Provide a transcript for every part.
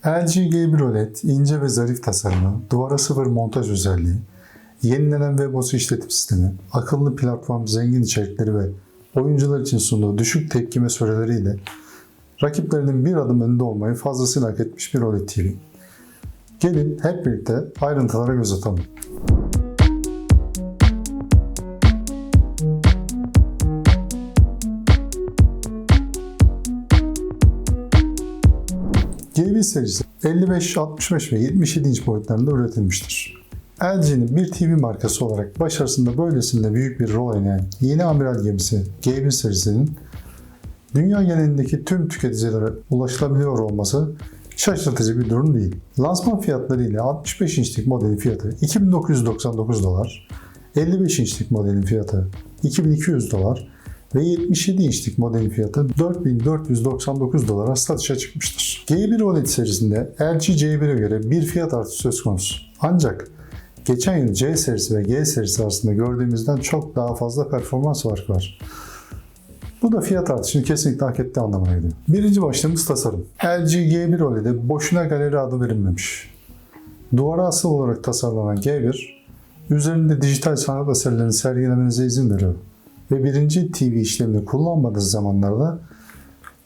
LG G1 OLED, ince ve zarif tasarımı, duvara sıfır montaj özelliği, yenilenen WebOS işletim sistemi, akıllı platform, zengin içerikleri ve oyuncular için sunduğu düşük tepkime süreleriyle rakiplerinin bir adım önünde olmayı fazlasıyla hak etmiş bir OLED TV. Gelin hep birlikte ayrıntılara göz atalım. G1 serisi 55, 65 ve 77 inç boyutlarında üretilmiştir. LG'nin bir TV markası olarak başarısında böylesine büyük bir rol oynayan yeni amiral gemisi G1 serisinin dünya genelindeki tüm tüketicilere ulaşılabiliyor olması şaşırtıcı bir durum değil. Lansman fiyatları ile 65 inçlik modelin fiyatı $2.999, 55 inçlik modelin fiyatı $2.200 ve 77 inçlik modelin fiyatı $4.499 satışa çıkmıştır. G1 OLED serisinde LG C1'e göre bir fiyat artışı söz konusu. Ancak geçen yıl C serisi ve G serisi arasında gördüğümüzden çok daha fazla performans farkı var. Bu da fiyat artışını kesinlikle hak ettiği anlamına geliyor. Birinci başlığımız tasarım. LG G1 OLED'e boşuna galeri adı verilmemiş. Duvara asıl olarak tasarlanan G1, üzerinde dijital sanat eserlerini sergilemenize izin veriyor. Ve birinci TV işlemini kullanmadığı zamanlarda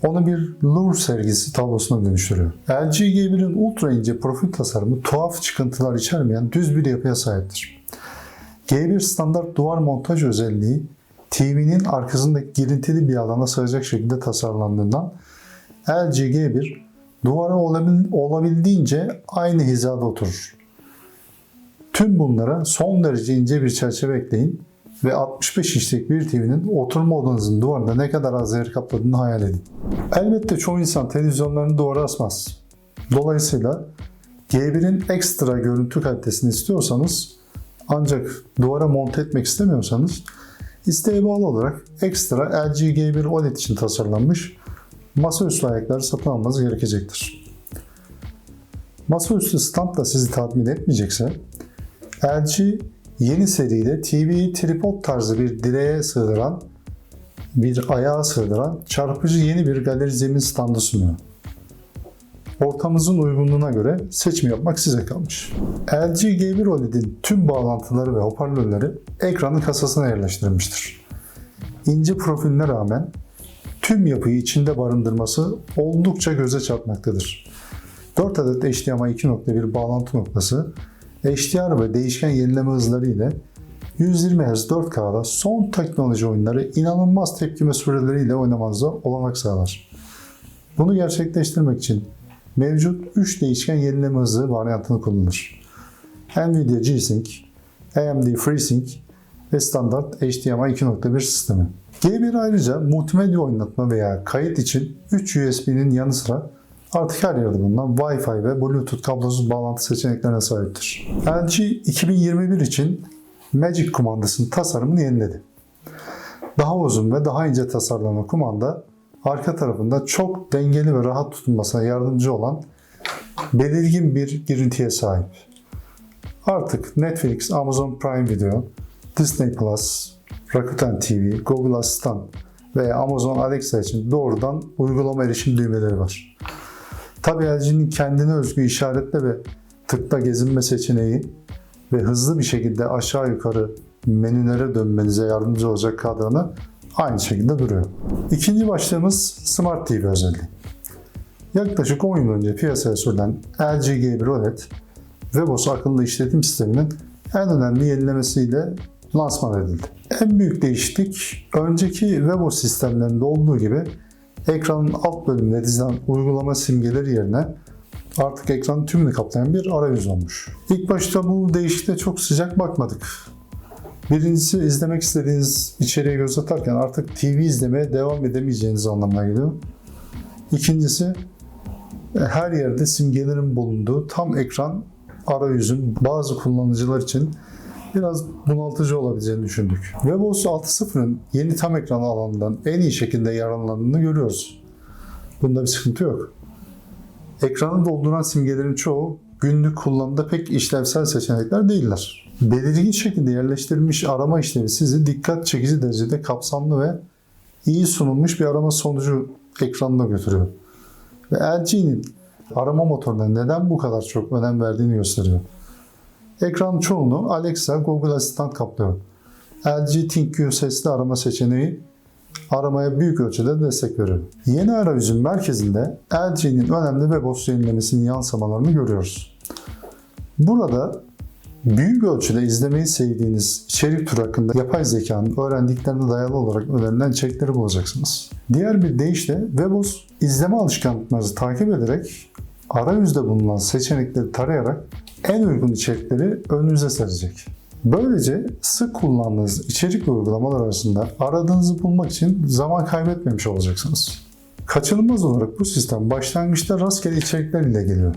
onu bir Louvre sergisi tablosuna dönüştürüyor. LG G1'in ultra ince profil tasarımı tuhaf çıkıntılar içermeyen düz bir yapıya sahiptir. G1 standart duvar montaj özelliği TV'nin arkasındaki girintili bir alana sığacak şekilde tasarlandığından LG G1 duvara olabildiğince aynı hizada oturur. Tüm bunlara son derece ince bir çerçeve ekleyin ve 65 inçlik bir TV'nin oturma odanızın duvarında ne kadar az yer kapladığını hayal edin. Elbette çoğu insan televizyonlarını duvara asmaz. Dolayısıyla G1'in ekstra görüntü kalitesini istiyorsanız ancak duvara monte etmek istemiyorsanız isteğe bağlı olarak ekstra LG G1 OLED için tasarlanmış masaüstü ayakları satın almanız gerekecektir. Masaüstü stand da sizi tatmin etmeyecekse LG yeni seride TV'yi tripod tarzı bir ayağa sığdıran çarpıcı yeni bir galeri zemin standı sunuyor. Ortamınızın uygunluğuna göre seçim yapmak size kalmış. LG G1 OLED'in tüm bağlantıları ve hoparlörleri ekranın kasasına yerleştirilmiştir. İnce profiline rağmen tüm yapıyı içinde barındırması oldukça göze çarpmaktadır. 4 adet HDMI 2.1 bağlantı noktası, HDR ve değişken yenileme hızları ile 120 Hz 4K'da son teknoloji oyunları inanılmaz tepkime süreleriyle oynamanıza olanak sağlar. Bunu gerçekleştirmek için mevcut 3 değişken yenileme hızı varyantını kullanır. Nvidia G-Sync, AMD FreeSync ve standart HDMI 2.1 sistemi. G1 ayrıca multimedya oynatma veya kayıt için 3 USB'nin yanı sıra artık her yerde bulunan Wi-Fi ve Bluetooth kablosuz bağlantı seçeneklerine sahiptir. LG 2021 için Magic kumandasının tasarımını yeniledi. Daha uzun ve daha ince tasarlanan kumanda arka tarafında çok dengeli ve rahat tutulmasına yardımcı olan belirgin bir girintiye sahip. Artık Netflix, Amazon Prime Video, Disney Plus, Rakuten TV, Google Asistan ve Amazon Alexa için doğrudan uygulama erişim düğmeleri var. Tabii LG'nin kendine özgü işaretle ve tıkla gezinme seçeneği ve hızlı bir şekilde aşağı yukarı menülere dönmenize yardımcı olacak kadranı aynı şekilde duruyor. İkinci başlığımız Smart TV özelliği. Yaklaşık 10 yıl önce piyasaya sürülen LG G1 OLED, WebOS akıllı işletim sisteminin en önemli yenilemesiyle lansman edildi. En büyük değişiklik, önceki WebOS sistemlerinde olduğu gibi ekranın alt bölümüne dizilen uygulama simgeleri yerine artık ekranın tümünü kaplayan bir arayüz olmuş. İlk başta bu değişikliğe çok sıcak bakmadık. Birincisi, izlemek istediğiniz içeriğe göz atarken artık TV izlemeye devam edemeyeceğiniz anlamına geliyor. İkincisi, her yerde simgelerin bulunduğu tam ekran arayüzün bazı kullanıcılar için biraz bunaltıcı olabileceğini düşündük. WebOS 6.0'ın yeni tam ekran alanından en iyi şekilde yararlandığını görüyoruz. Bunda bir sıkıntı yok. Ekranı dolduran simgelerin çoğu günlük kullanımda pek işlevsel seçenekler değiller. Belirgin şekilde yerleştirilmiş arama işlevi sizi dikkat çekici derecede kapsamlı ve iyi sunulmuş bir arama sonucu ekranına götürüyor. Ve LG'nin arama motoruna neden bu kadar çok önem verdiğini gösteriyor. Ekranın çoğunu Alexa, Google Asistan kaplıyor. LG ThinQ sesli arama seçeneği aramaya büyük ölçüde destek veriyor. Yeni arayüzün merkezinde LG'nin önemli webOS yenilemesinin yansımalarını görüyoruz. Burada büyük ölçüde izlemeyi sevdiğiniz içerik türü hakkında yapay zekanın öğrendiklerine dayalı olarak önerilen içerikleri bulacaksınız. Diğer bir deyişle webOS izleme alışkanlıklarınızı takip ederek arayüzde bulunan seçenekleri tarayarak en uygun içerikleri önünüze serecek. Böylece sık kullandığınız içerik ve uygulamalar arasında aradığınızı bulmak için zaman kaybetmemiş olacaksınız. Kaçınılmaz olarak bu sistem başlangıçta rastgele içerikler ile geliyor.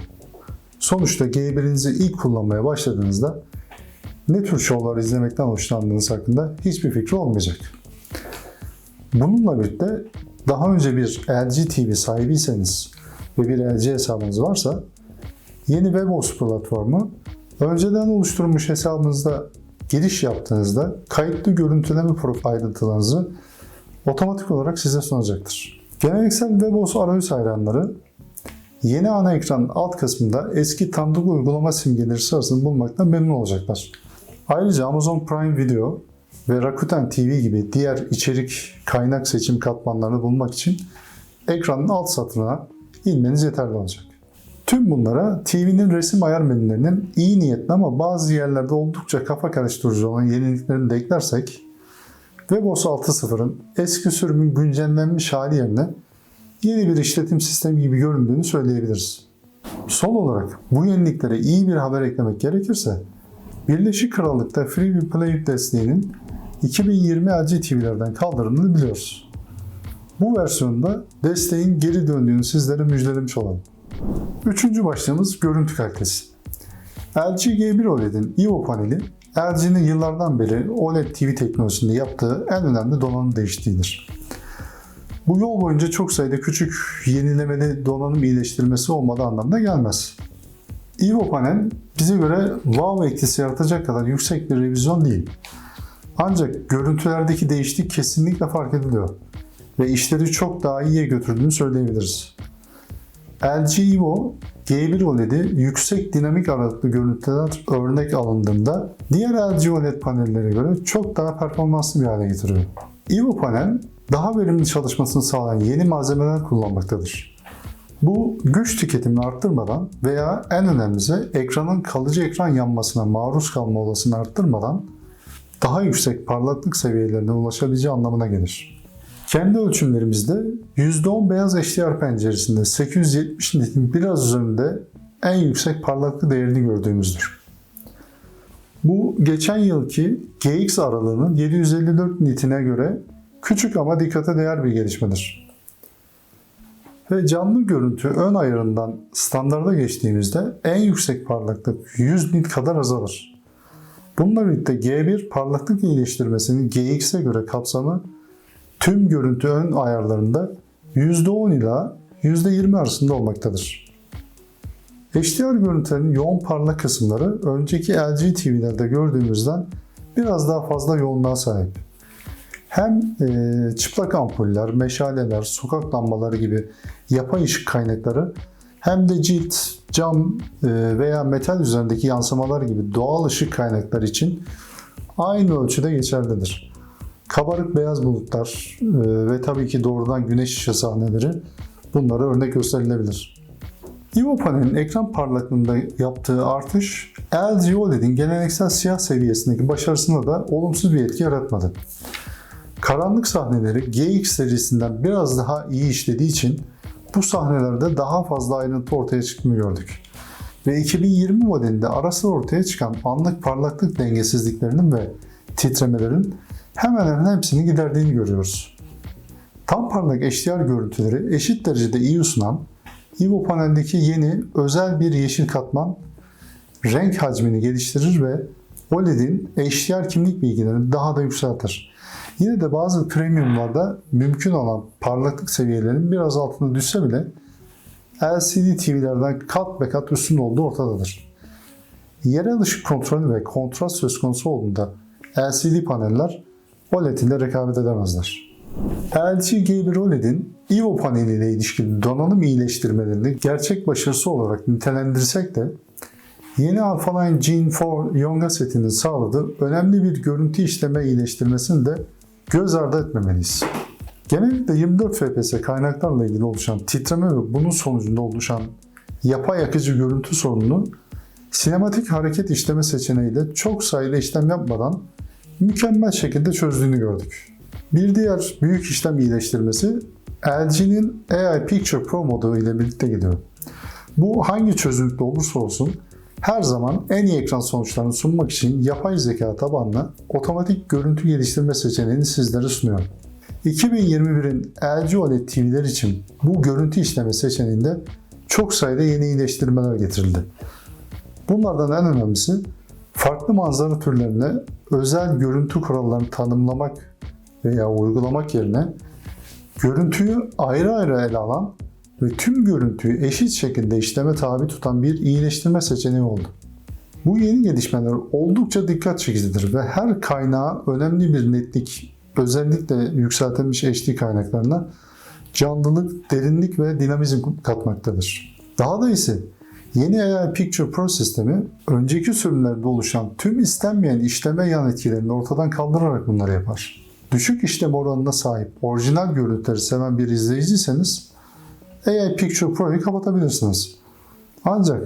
Sonuçta G1'inizi ilk kullanmaya başladığınızda ne tür şovlar izlemekten hoşlandığınız hakkında hiçbir fikri olmayacak. Bununla birlikte daha önce bir LG TV sahibiyseniz ve bir LG hesabınız varsa yeni webOS platformu önceden oluşturulmuş hesabınızda giriş yaptığınızda kayıtlı görüntüleme profil ayrıntılarınızı otomatik olarak size sunacaktır. Geleneksel webOS arayüz hayranları yeni ana ekranın alt kısmında eski tanıdık uygulama simgeleri sırasını bulmaktan memnun olacaklar. Ayrıca Amazon Prime Video ve Rakuten TV gibi diğer içerik kaynak seçim katmanlarını bulmak için ekranın alt satırına inmeniz yeterli olacak. Tüm bunlara TV'nin resim ayar menülerinin iyi niyetli ama bazı yerlerde oldukça kafa karıştırıcı olan yeniliklerini de eklersek webOS 6.0'ın eski sürümün güncellenmiş hali yerine yeni bir işletim sistemi gibi göründüğünü söyleyebiliriz. Son olarak bu yeniliklere iyi bir haber eklemek gerekirse Birleşik Krallık'ta Free-to-Play desteğinin 2020 LG TV'lerden kaldırıldığını biliyoruz. Bu versiyonda desteğin geri döndüğünü sizlere müjdelemiş olalım. Üçüncü başlığımız görüntü kalitesi. LG G1 OLED'in IO paneli, LG'nin yıllardan beri OLED TV teknolojisinde yaptığı en önemli donanım değişikliğidir. Bu yol boyunca çok sayıda küçük yenilemeli donanım iyileştirmesi olmadığı anlamına gelmez. IO panel bize göre wow etkisi yaratacak kadar yüksek bir revizyon değil. Ancak görüntülerdeki değişiklik kesinlikle fark ediliyor ve işleri çok daha iyiye götürdüğünü söyleyebiliriz. LG IO G1 OLED'i yüksek dinamik aralıklı görüntüler örnek alındığında diğer LG OLED panellere göre çok daha performanslı bir hale getiriyor. IO panel daha verimli çalışmasını sağlayan yeni malzemeler kullanmaktadır. Bu güç tüketimini arttırmadan veya en önemlisi ekranın kalıcı ekran yanmasına maruz kalma olasılığını arttırmadan daha yüksek parlaklık seviyelerine ulaşabileceği anlamına gelir. Kendi ölçümlerimizde %10 beyaz HDR penceresinde 870 nitin biraz üzerinde en yüksek parlaklık değerini gördüğümüzdür. Bu geçen yılki GX aralığının 754 nitine göre küçük ama dikkate değer bir gelişmedir. Ve canlı görüntü ön ayarından standarda geçtiğimizde en yüksek parlaklık 100 nit kadar azalır. Bununla birlikte G1 parlaklık iyileştirmesinin GX'e göre kapsamı tüm görüntü ön ayarlarında %10 ila %20 arasında olmaktadır. HDR görüntülerin yoğun parlak kısımları önceki LG TV'lerde gördüğümüzden biraz daha fazla yoğunluğa sahip. Hem çıplak ampuller, meşaleler, sokak lambaları gibi yapay ışık kaynakları hem de cilt, cam veya metal üzerindeki yansımalar gibi doğal ışık kaynakları için aynı ölçüde geçerlidir. Kabarık beyaz bulutlar ve tabii ki doğrudan güneş ışığı sahneleri bunlara örnek gösterilebilir. IO panelin ekran parlaklığında yaptığı artış LG OLED'in geleneksel siyah seviyesindeki başarısına da olumsuz bir etki yaratmadı. Karanlık sahneleri GX serisinden biraz daha iyi işlediği için bu sahnelerde daha fazla ayrıntı ortaya çıktığını gördük. Ve 2020 modelinde ara sıra ortaya çıkan anlık parlaklık dengesizliklerinin ve titremelerin hemen hemen hepsini giderdiğini görüyoruz. Tam parlak HDR görüntüleri eşit derecede iyi sunan IO paneldeki yeni özel bir yeşil katman renk hacmini geliştirir ve OLED'in HDR kimlik bilgilerini daha da yükseltir. Yine de bazı premiumlarda mümkün olan parlaklık seviyelerinin biraz altına düşse bile LCD TV'lerden kat be kat üstün olduğu ortadadır. Yerel ışık kontrolü ve kontrast söz konusu olduğunda LCD paneller OLED ile rekabet edemezler. LG G1 OLED'in IO paneliyle ilişkili donanım iyileştirmelerini gerçek başarısı olarak nitelendirsek de yeni Alphaline Gen 4 Yonga setinin sağladığı önemli bir görüntü işleme iyileştirmesini de göz ardı etmemeliyiz. Genellikle 24 FPS kaynaklarla ilgili oluşan titreme ve bunun sonucunda oluşan yapay akıcı görüntü sorununu sinematik hareket işleme seçeneğiyle çok sayıda işlem yapmadan mükemmel şekilde çözdüğünü gördük. Bir diğer büyük işlem iyileştirmesi LG'nin AI Picture Pro modu ile birlikte geliyor. Bu hangi çözünürlükte olursa olsun her zaman en iyi ekran sonuçlarını sunmak için yapay zeka tabanlı otomatik görüntü geliştirme seçeneğini sizlere sunuyor. 2021'in LG OLED TV'ler için bu görüntü işleme seçeneğinde çok sayıda yeni iyileştirmeler getirildi. Bunlardan en önemlisi farklı manzara türlerine özel görüntü kurallarını tanımlamak veya uygulamak yerine görüntüyü ayrı ayrı ele alan ve tüm görüntüyü eşit şekilde işleme tabi tutan bir iyileştirme seçeneği oldu. Bu yeni gelişmeler oldukça dikkat çekicidir ve her kaynağa önemli bir netlik, özellikle yükseltilmiş HD kaynaklarına canlılık, derinlik ve dinamizm katmaktadır. Daha da iyisi, yeni AI Picture Pro sistemi önceki sürümlerde oluşan tüm istenmeyen işleme yan etkilerini ortadan kaldırarak bunları yapar. Düşük işlem oranına sahip orijinal görüntüleri seven bir izleyiciyseniz AI Picture Pro'yu kapatabilirsiniz. Ancak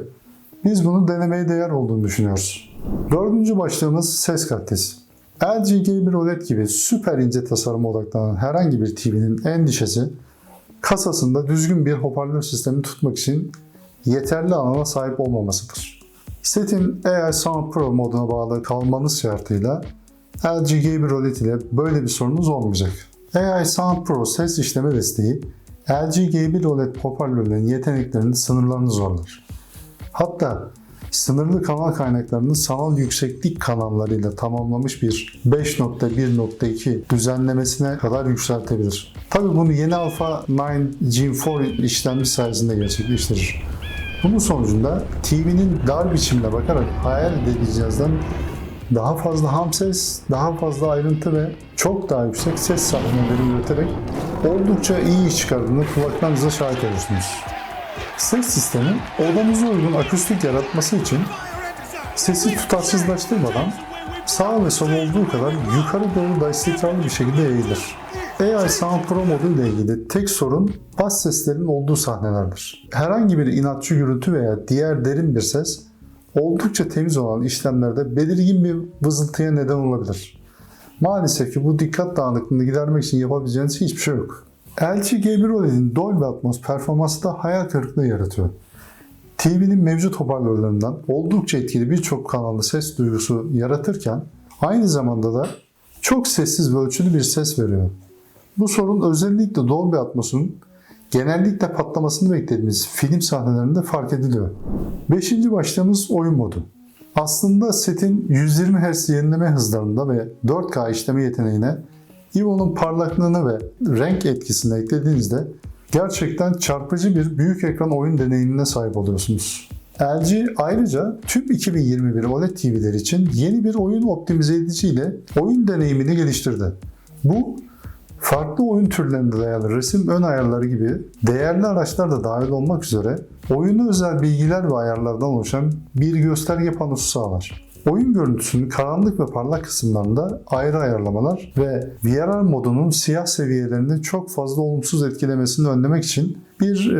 biz bunu denemeye değer olduğunu düşünüyoruz. Dördüncü başlığımız ses kalitesi. LG G1 OLED gibi süper ince tasarıma odaklanan herhangi bir TV'nin endişesi kasasında düzgün bir hoparlör sistemi tutmak için yeterli alana sahip olmamasıdır. Setin AI Sound Pro moduna bağlı kalmanız şartıyla LG G1 OLED ile böyle bir sorunuz olmayacak. AI Sound Pro ses işleme desteği LG G1 OLED hoparlörlerin yeteneklerinin sınırlarını zorlar. Hatta sınırlı kanal kaynaklarını sanal yükseklik kanallarıyla tamamlamış bir 5.1.2 düzenlemesine kadar yükseltebilir. Tabi bunu yeni Alpha 9 Gen 4 işlemci sayesinde gerçekleştirir. Bunun sonucunda TV'nin dar biçimde bakarak hayal edildiği cihazdan daha fazla ham ses, daha fazla ayrıntı ve çok daha yüksek ses sahneleri üreterek oldukça iyi iş çıkardığını kulaklarınıza şahit olursunuz. Ses sistemi odanıza uygun akustik yaratması için sesi tutarsızlaştırmadan sağ ve sol olduğu kadar yukarı doğru da istikrarlı bir şekilde yayılır. AI Sound Pro modu ile ilgili tek sorun bas seslerin olduğu sahnelerdir. Herhangi bir inatçı gürültü veya diğer derin bir ses oldukça temiz olan işlemlerde belirgin bir vızıltıya neden olabilir. Maalesef ki bu dikkat dağınıklığını gidermek için yapabileceğiniz hiçbir şey yok. LG G1 OLED'in Dolby Atmos performansı da hayal kırıklığı yaratıyor. TV'nin mevcut hoparlörlerinden oldukça etkili birçok kanallı ses duygusu yaratırken aynı zamanda da çok sessiz ve ölçülü bir ses veriyor. Bu sorun özellikle Dolby Atmos'un genellikle patlamasını beklediğimiz film sahnelerinde fark ediliyor. 5. başlığımız oyun modu. Aslında setin 120 Hz yenileme hızlarında ve 4K işleme yeteneğine IO'nun parlaklığını ve renk etkisini eklediğinizde gerçekten çarpıcı bir büyük ekran oyun deneyimine sahip oluyorsunuz. LG ayrıca tüm 2021 OLED TV'ler için yeni bir oyun optimize ediciyle oyun deneyimini geliştirdi. Bu, farklı oyun türlerine dayalı resim ön ayarları gibi değerli araçlar da dahil olmak üzere oyuna özel bilgiler ve ayarlardan oluşan bir gösterge panosu sağlar. Oyun görüntüsünün karanlık ve parlak kısımlarında ayrı ayarlamalar ve VRR modunun siyah seviyelerini çok fazla olumsuz etkilemesini önlemek için bir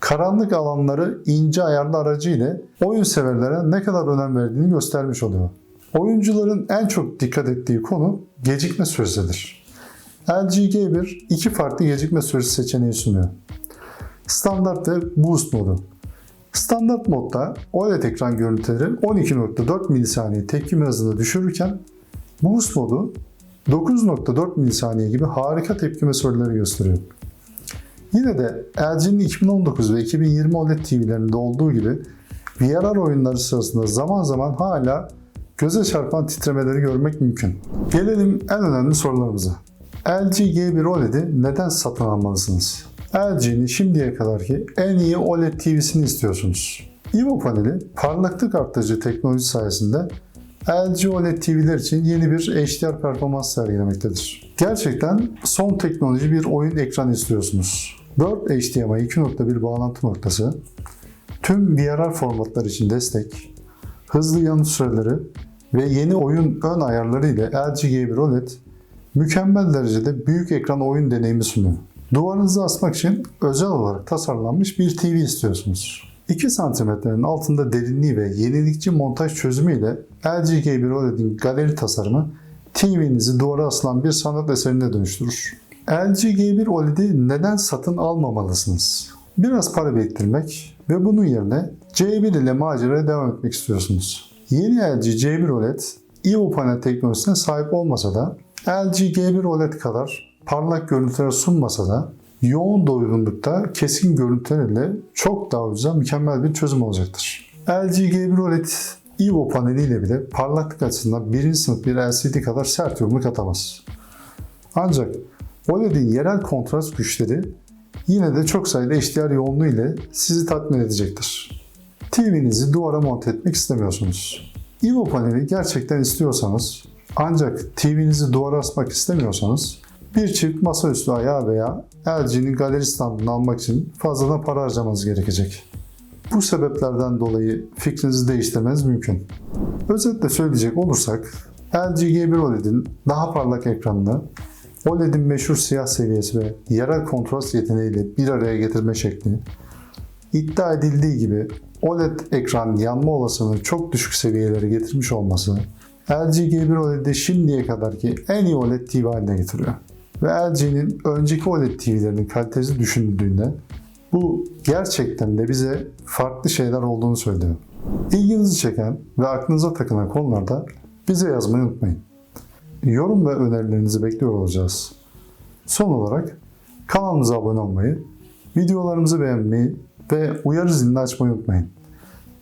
karanlık alanları ince ayarlı aracı ile oyun severlere ne kadar önem verdiğini göstermiş oluyor. Oyuncuların en çok dikkat ettiği konu gecikme süresidir. LG G1 iki farklı gecikme süresi seçeneği sunuyor. Standart ve Boost modu. Standart modda OLED ekran görüntüleri 12.4 milisaniye tepkime hızını düşürürken Boost modu 9.4 milisaniye gibi harika tepkime süreleri gösteriyor. Yine de LG'nin 2019 ve 2020 OLED TV'lerinde olduğu gibi VRR oyunları sırasında zaman zaman hala göze çarpan titremeleri görmek mümkün. Gelelim en önemli sorularımıza. LG G1 OLED'i neden satın almalısınız? LG'nin şimdiye kadarki en iyi OLED TV'sini istiyorsunuz. IO paneli parlaklık arttırıcı teknoloji sayesinde LG OLED TV'ler için yeni bir HDR performans sergilemektedir. Gerçekten son teknoloji bir oyun ekranı istiyorsunuz. 4 HDMI 2.1 bağlantı noktası, tüm VRR formatlar için destek, hızlı yanıt süreleri ve yeni oyun ön ayarları ile LG G1 OLED mükemmel derecede büyük ekran oyun deneyimi sunuyor. Duvarınıza asmak için özel olarak tasarlanmış bir TV istiyorsunuz. 2 santimetrenin altında derinliği ve yenilikçi montaj çözümü ile LG G1 OLED'in galeri tasarımı TV'nizi duvara asılan bir sanat eserine dönüştürür. LG G1 OLED'i neden satın almamalısınız? Biraz para biriktirmek ve bunun yerine C1 ile maceraya devam etmek istiyorsunuz. Yeni LG C1 OLED, EVO panel teknolojisine sahip olmasa da LG G1 OLED kadar parlak görüntüler sunmasa da yoğun doygunlukta kesin görüntülerle çok daha ucuza mükemmel bir çözüm olacaktır. LG G1 OLED EVO paneliyle bile parlaklık açısından birinci sınıf bir LCD kadar sert yumruk atamaz. Ancak OLED'in yerel kontrast güçleri yine de çok sayıda HDR yoğunluğu ile sizi tatmin edecektir. TV'nizi duvara monte etmek istemiyorsunuz. EVO paneli gerçekten istiyorsanız ancak TV'nizi duvara asmak istemiyorsanız bir çift masaüstü ayağı veya LG'nin galeri standını almak için fazladan para harcamanız gerekecek. Bu sebeplerden dolayı fikrinizi değiştirmeniz mümkün. Özetle söyleyecek olursak LG G1 OLED'in daha parlak ekranını OLED'in meşhur siyah seviyesi ve yerel kontrast yeteneğiyle bir araya getirme şekli, iddia edildiği gibi OLED ekran yanma olasılığını çok düşük seviyelere getirmiş olması, LG G1 OLED'i şimdiye kadarki en iyi OLED TV haline getiriyor. Ve LG'nin önceki OLED TV'lerinin kalitesi düşünüldüğünde bu gerçekten de bize farklı şeyler olduğunu söylüyor. İlginizi çeken ve aklınıza takılan konularda bize yazmayı unutmayın. Yorum ve önerilerinizi bekliyor olacağız. Son olarak kanalımıza abone olmayı, videolarımızı beğenmeyi ve uyarı zilini açmayı unutmayın.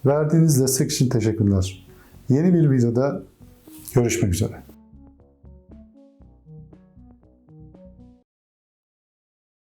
Verdiğiniz destek için teşekkürler. Yeni bir videoda görüşmek üzere.